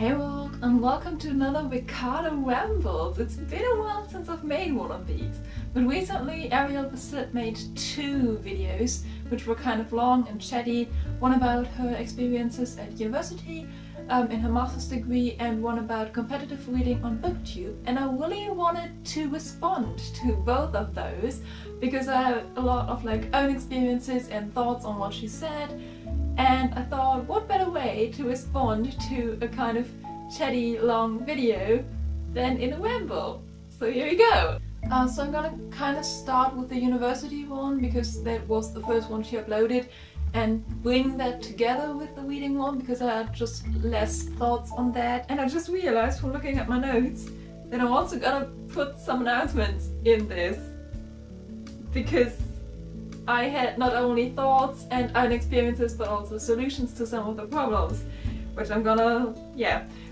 Hey world, and welcome to another Ricarda Rambles. It's been a while since I've made one of these, but recently Ariel Bissett made two videos which were kind of long and chatty, one about her experiences at university in her master's degree and one about competitive reading on BookTube, and I really wanted to respond to both of those because I have a lot of own experiences and thoughts on what she said. And I thought, what better way to respond to a kind of chatty long video than in a ramble? So here we go! So I'm gonna kind of start with the university one because that was the first one she uploaded and bring that together with the reading one because I had just less thoughts on that. And I just realized from looking at my notes that I'm also gonna put some announcements in this because I had not only thoughts and own experiences but also solutions to some of the problems, which I'm gonna,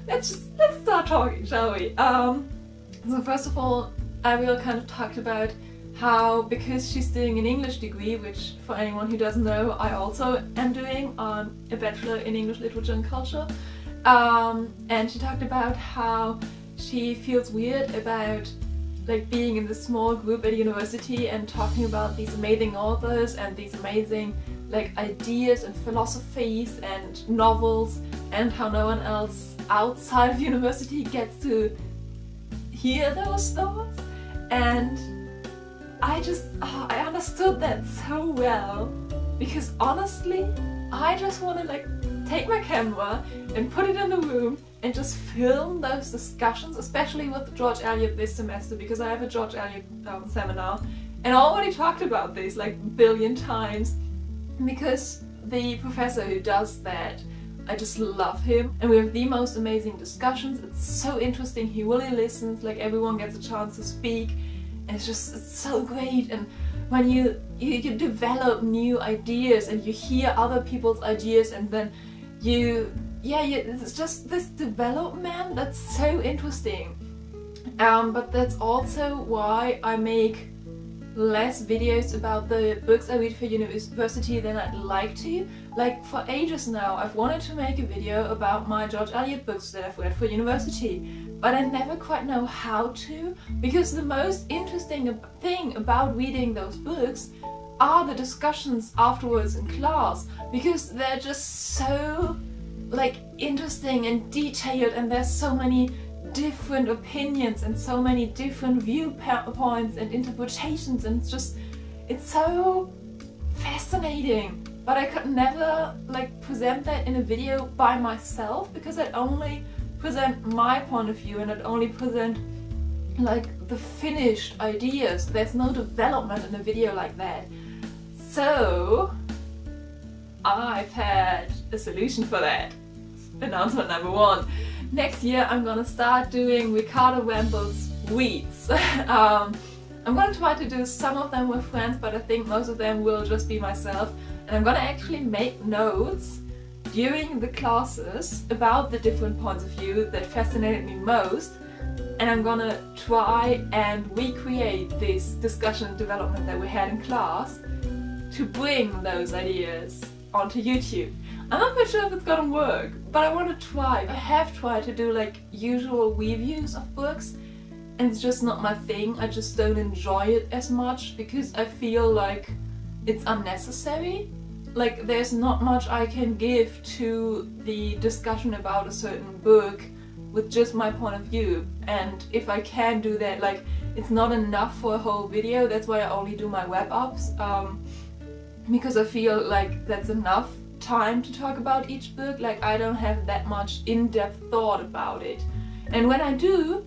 let's start talking, shall we? So first of all, Ariel kind of talked about how, because she's doing an English degree, which for anyone who doesn't know, I also am doing a Bachelor in English Literature and Culture, and she talked about how she feels weird about being in this small group at university and talking about these amazing authors and these amazing ideas and philosophies and novels, and how no one else outside of university gets to hear those thoughts. And I understood that so well, because honestly I just want to take my camera and put it in the room and just film those discussions, especially with George Eliot this semester, because I have a George Eliot seminar and I already talked about this a billion times, because the professor who does that, I just love him and we have the most amazing discussions. It's so interesting, he really listens, everyone gets a chance to speak, and it's so great. And when you develop new ideas and you hear other people's ideas, and then it's just this development that's so interesting. But that's also why I make less videos about the books I read for university than I'd like to. For ages now I've wanted to make a video about my George Eliot books that I've read for university, but I never quite know how to, because the most interesting thing about reading those books are the discussions afterwards in class, because they're just so interesting and detailed, and there's so many different opinions and so many different viewpoints and interpretations, and it's so fascinating. But I could never present that in a video by myself, because I'd only present my point of view and I'd only present the finished ideas. There's no development in a video like that. So I've had a solution for that. Announcement number one. Next year I'm gonna start doing Ricarda Rambles reads. I'm gonna try to do some of them with friends, but I think most of them will just be myself. And I'm gonna actually make notes during the classes about the different points of view that fascinated me most, and I'm gonna try and recreate this discussion development that we had in class to bring those ideas onto YouTube. I'm not quite sure if it's gonna work, but I want to try. I have tried to do usual reviews of books, and it's just not my thing. I just don't enjoy it as much because I feel it's unnecessary. There's not much I can give to the discussion about a certain book with just my point of view, and if I can do that, it's not enough for a whole video. That's why I only do my wrap-ups, because I feel that's enough time to talk about each book. I don't have that much in-depth thought about it. And when I do,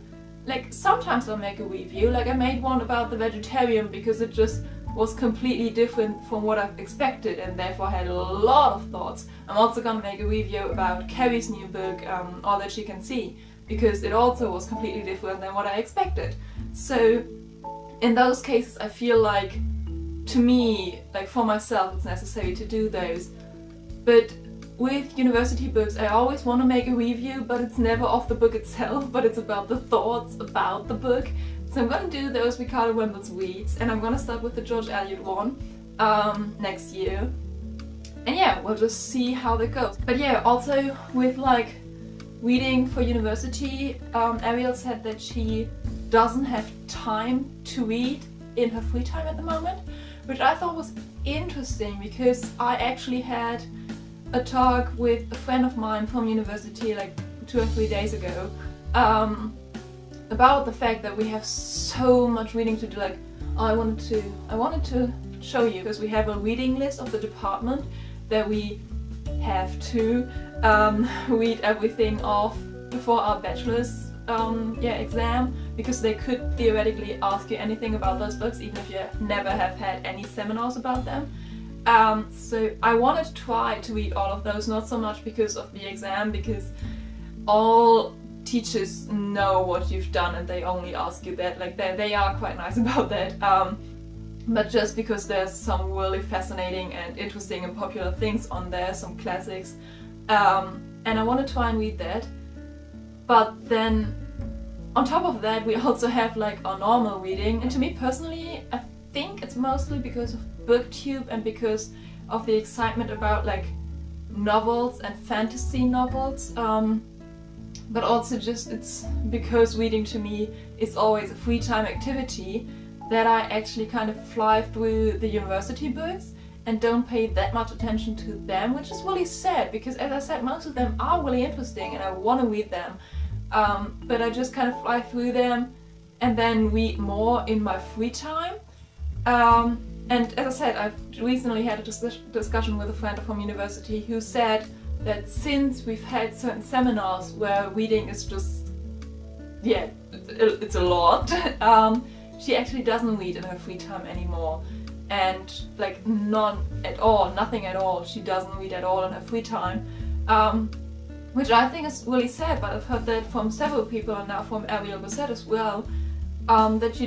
sometimes I'll make a review. I made one about The Vegetarian because it just was completely different from what I've expected, and therefore I had a lot of thoughts. I'm also gonna make a review about Carrie's new book, All That She Can See, because it also was completely different than what I expected. So in those cases I feel to me, for myself, it's necessary to do those. But with university books I always want to make a review, but it's never of the book itself, but it's about the thoughts about the book. So I'm gonna do those Ricarda Rambles reads, and I'm gonna start with the George Eliot one next year. And we'll just see how that goes. But also with reading for university, Ariel said that she doesn't have time to read in her free time at the moment, which I thought was interesting because I actually had a talk with a friend of mine from university like 2 or 3 days ago about the fact that we have so much reading to do. Like I wanted to show you, because we have a reading list of the department that we have to read everything off before our bachelor's exam, because they could theoretically ask you anything about those books even if you never have had any seminars about them. So I wanted to try to read all of those, not so much because of the exam, because all teachers know what you've done and they only ask you that. Like they are quite nice about that, but just because there's some really fascinating and interesting and popular things on there, some classics, and I want to try and read that. But then on top of that we also have like our normal reading, and to me personally I think it's mostly because of BookTube and because of the excitement about like novels and fantasy novels, but also just it's because reading to me is always a free time activity, that I actually kind of fly through the university books and don't pay that much attention to them, which is really sad because, as I said, most of them are really interesting and I want to read them, but I just kind of fly through them and then read more in my free time. And as I said, I've recently had a discussion with a friend from university who said that since we've had certain seminars where reading is just, yeah, it's a lot, she actually doesn't read in her free time anymore. And like nothing at all, she doesn't read at all in her free time, which I think is really sad, but I've heard that from several people and now from Ariel Bissett as well, that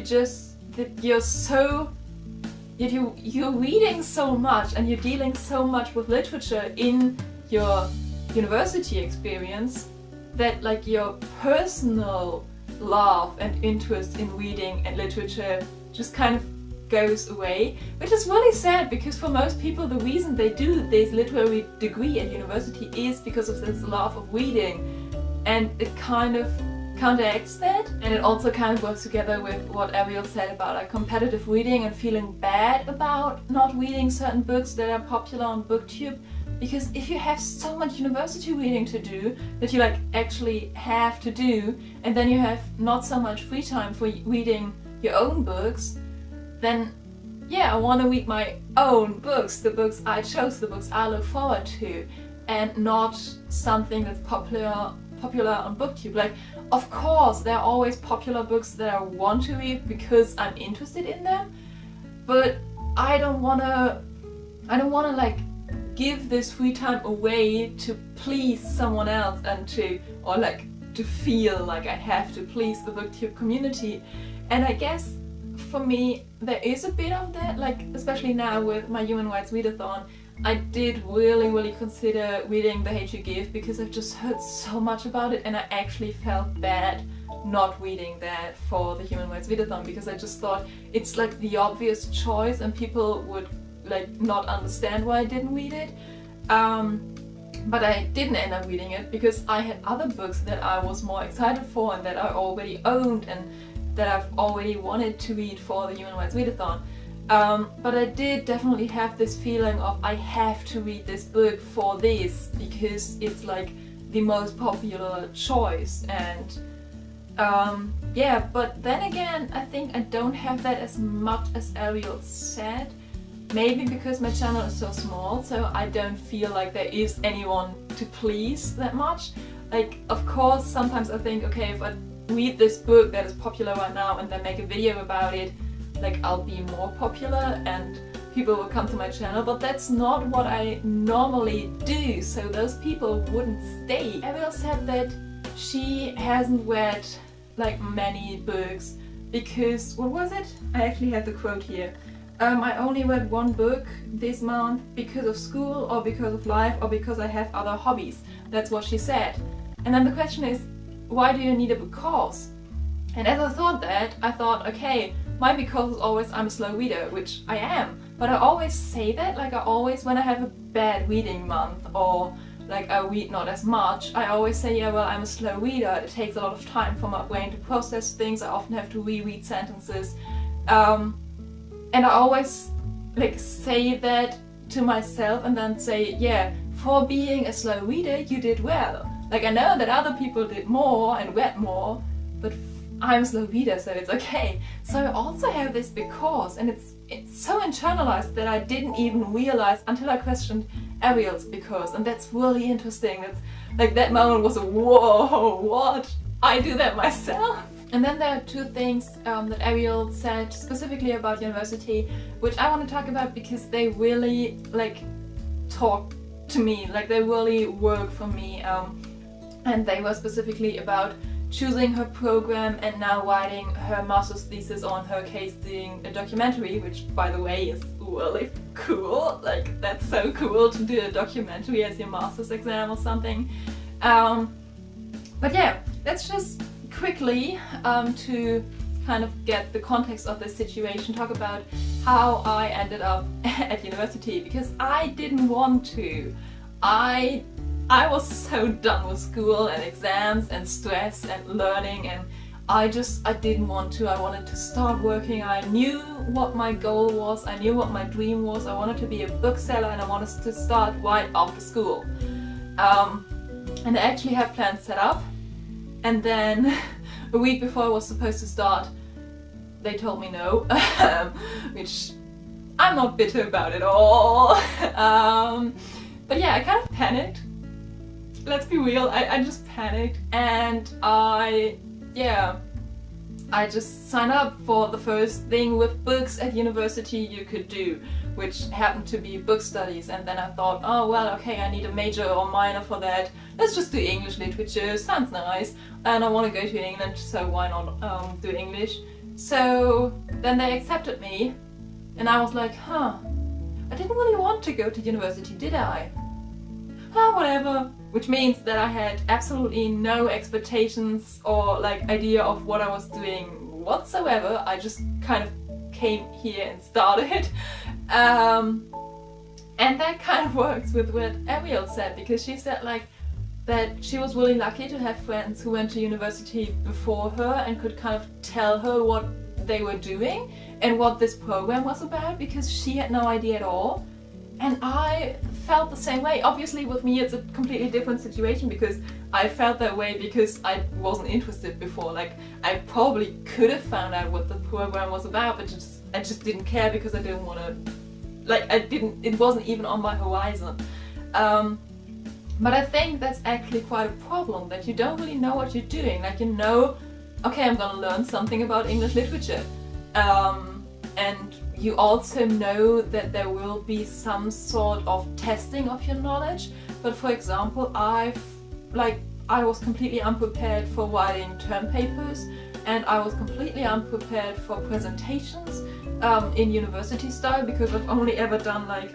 you're reading so much and you're dealing so much with literature in your university experience that like your personal love and interest in reading and literature just kind of goes away, which is really sad because for most people the reason they do this literary degree at university is because of this love of reading, and it kind of counteracts that, and it also kind of works together with what Ariel said about like competitive reading and feeling bad about not reading certain books that are popular on BookTube, because if you have so much university reading to do that you like actually have to do, and then you have not so much free time for reading your own books, then yeah, I want to read my own books, the books I chose, the books I look forward to, and not something that's popular on BookTube. Like, of course, there are always popular books that I want to read because I'm interested in them, but I don't wanna like give this free time away to please someone else and to feel like I have to please the BookTube community. And I guess for me there is a bit of that, like especially now with my Human Rights Readathon. I did really consider reading The Hate You Give because I've just heard so much about it, and I actually felt bad not reading that for the Human Rights Readathon because I just thought it's like the obvious choice and people would like not understand why I didn't read it. But I didn't end up reading it because I had other books that I was more excited for and that I already owned and that I've already wanted to read for the Human Rights Readathon. But I did definitely have this feeling of I have to read this book for this because it's like the most popular choice, and yeah, but then again I think I don't have that as much as Ariel said. Maybe because my channel is so small, so I don't feel like there is anyone to please that much. Like, of course, sometimes I think, okay, if I read this book that is popular right now and then make a video about it, like I'll be more popular and people will come to my channel, but that's not what I normally do, so those people wouldn't stay. Ariel said that she hasn't read like many books because, what was it? I actually have the quote here. I only read one book this month because of school or because of life or because I have other hobbies. That's what she said. And then the question is, why do you need a because? And as I thought that, I thought, okay, my because is always I'm a slow reader, which I am. But I always say that, like I always, when I have a bad reading month or like I read not as much, I always say, yeah, well, I'm a slow reader. It takes a lot of time for my brain to process things. I often have to reread sentences. And I always like say that to myself and then say, yeah, for being a slow reader, you did well. Like I know that other people did more and read more, but I'm a slow reader, so it's okay. So I also have this because, and it's so internalized that I didn't even realize until I questioned Ariel's because, and that's really interesting. That's like that moment was a whoa, what? I do that myself? And then there are two things that Ariel said specifically about university, which I want to talk about because they really like talk to me, like they really work for me. And they were specifically about choosing her program and now writing her master's thesis, or in her case doing a documentary, which by the way is really cool. Like that's so cool to do a documentary as your master's exam or something. But yeah, let's just quickly to kind of get the context of this situation, talk about how I ended up at university, because I didn't want to. I was so done with school and exams and stress and learning, and I didn't want to. I wanted to start working. I knew what my goal was, I knew what my dream was. I wanted to be a bookseller and I wanted to start right after school. And I actually had plans set up, and then a week before I was supposed to start, they told me no, which I'm not bitter about at all. But yeah, I kind of panicked. Let's be real, I just panicked, and I just signed up for the first thing with books at university you could do, which happened to be book studies. And then I thought, oh well, okay, I need a major or minor for that. Let's just do English literature, sounds nice, and I want to go to England, so why not do English? So then they accepted me, and I was like, huh, I didn't really want to go to university, did I? Whatever. Which means that I had absolutely no expectations or like idea of what I was doing whatsoever. I just kind of came here and started. And that kind of works with what Ariel said, because she said like that she was really lucky to have friends who went to university before her and could kind of tell her what they were doing and what this program was about, because she had no idea at all. And I felt the same way. Obviously with me it's a completely different situation, because I felt that way because I wasn't interested before. Like I probably could have found out what the program was about, but I just didn't care because I didn't want to, like it wasn't even on my horizon. But I think that's actually quite a problem, that you don't really know what you're doing. Like you know, okay, I'm gonna learn something about English literature. And you also know that there will be some sort of testing of your knowledge. But for example, I was completely unprepared for writing term papers, and I was completely unprepared for presentations in university style, because I've only ever done like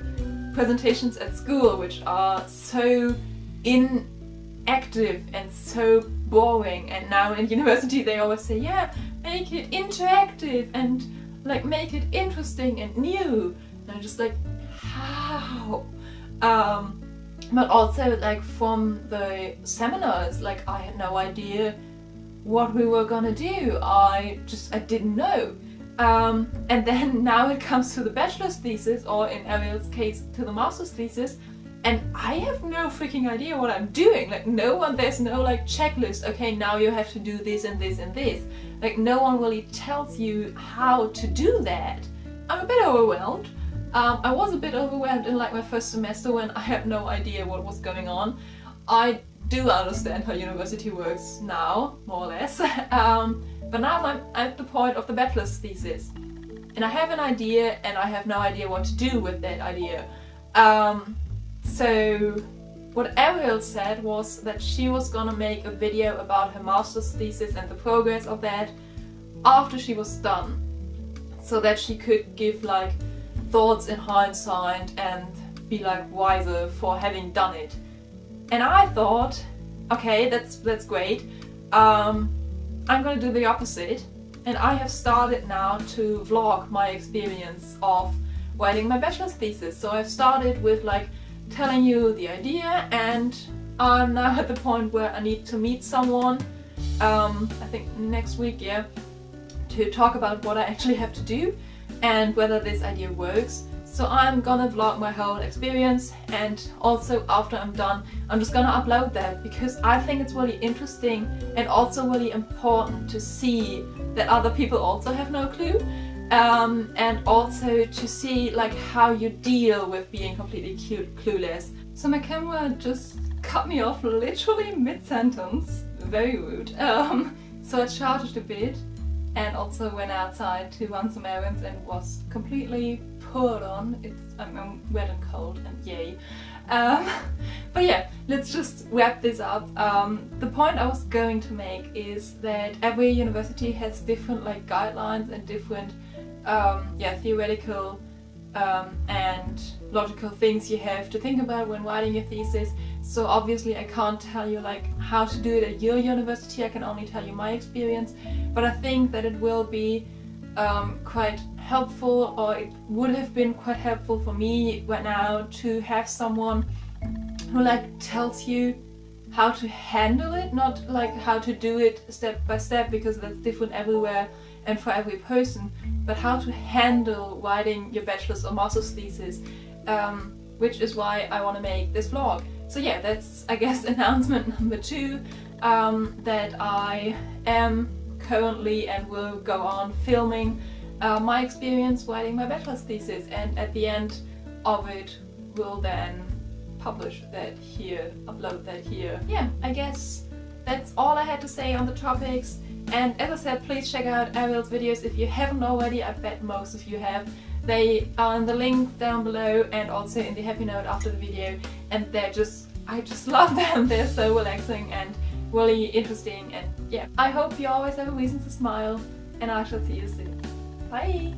presentations at school, which are so inactive and so boring. And now in university they always say, yeah, make it interactive and like make it interesting and new. And I'm just like, how? But also like from the seminars, like I had no idea what we were gonna do. I didn't know. And then now it comes to the bachelor's thesis, or in Ariel's case to the master's thesis, and I have no freaking idea what I'm doing. Like there's no like checklist, okay, now you have to do this and this and this. Like no one really tells you how to do that. I'm a bit overwhelmed. I was a bit overwhelmed in like my first semester when I had no idea what was going on. I do understand how university works now, more or less. But now I'm at the point of the bachelor's thesis. And I have an idea, and I have no idea what to do with that idea. So what Ariel said was that she was gonna make a video about her master's thesis and the progress of that after she was done, so that she could give like thoughts in hindsight and be like wiser for having done it. And I thought, okay, that's great. I'm gonna do the opposite, and I have started now to vlog my experience of writing my bachelor's thesis. So I've started with like telling you the idea, and I'm now at the point where I need to meet someone, I think next week, yeah, to talk about what I actually have to do and whether this idea works. So I'm gonna vlog my whole experience, and also after I'm done I'm just gonna upload that, because I think it's really interesting and also really important to see that other people also have no clue, and also to see like how you deal with being completely clueless. So my camera just cut me off literally mid-sentence, very rude. So I charged a bit and also went outside to run some errands and was completely poured on. I'm wet and cold and yay. But yeah, let's just wrap this up. The point I was going to make is that every university has different like guidelines and different theoretical and logical things you have to think about when writing your thesis. So obviously I can't tell you like how to do it at your university, I can only tell you my experience, but I think that it will be quite helpful, or it would have been quite helpful for me right now to have someone who like tells you how to handle it, not like how to do it step by step, because that's different everywhere and for every person, but how to handle writing your bachelor's or master's thesis, which is why I want to make this vlog. So yeah, that's I guess announcement number 2, that I am currently and will go on filming my experience writing my bachelor's thesis, and at the end of it will then publish that here, upload that here. Yeah, I guess that's all I had to say on the topics. And as I said, please check out Ariel's videos if you haven't already. I bet most of you have. They are in the link down below and also in the happy note after the video, and they're just, I just love them. They're so relaxing and really interesting, and yeah, I hope you always have a reason to smile, and I shall see you soon. Bye!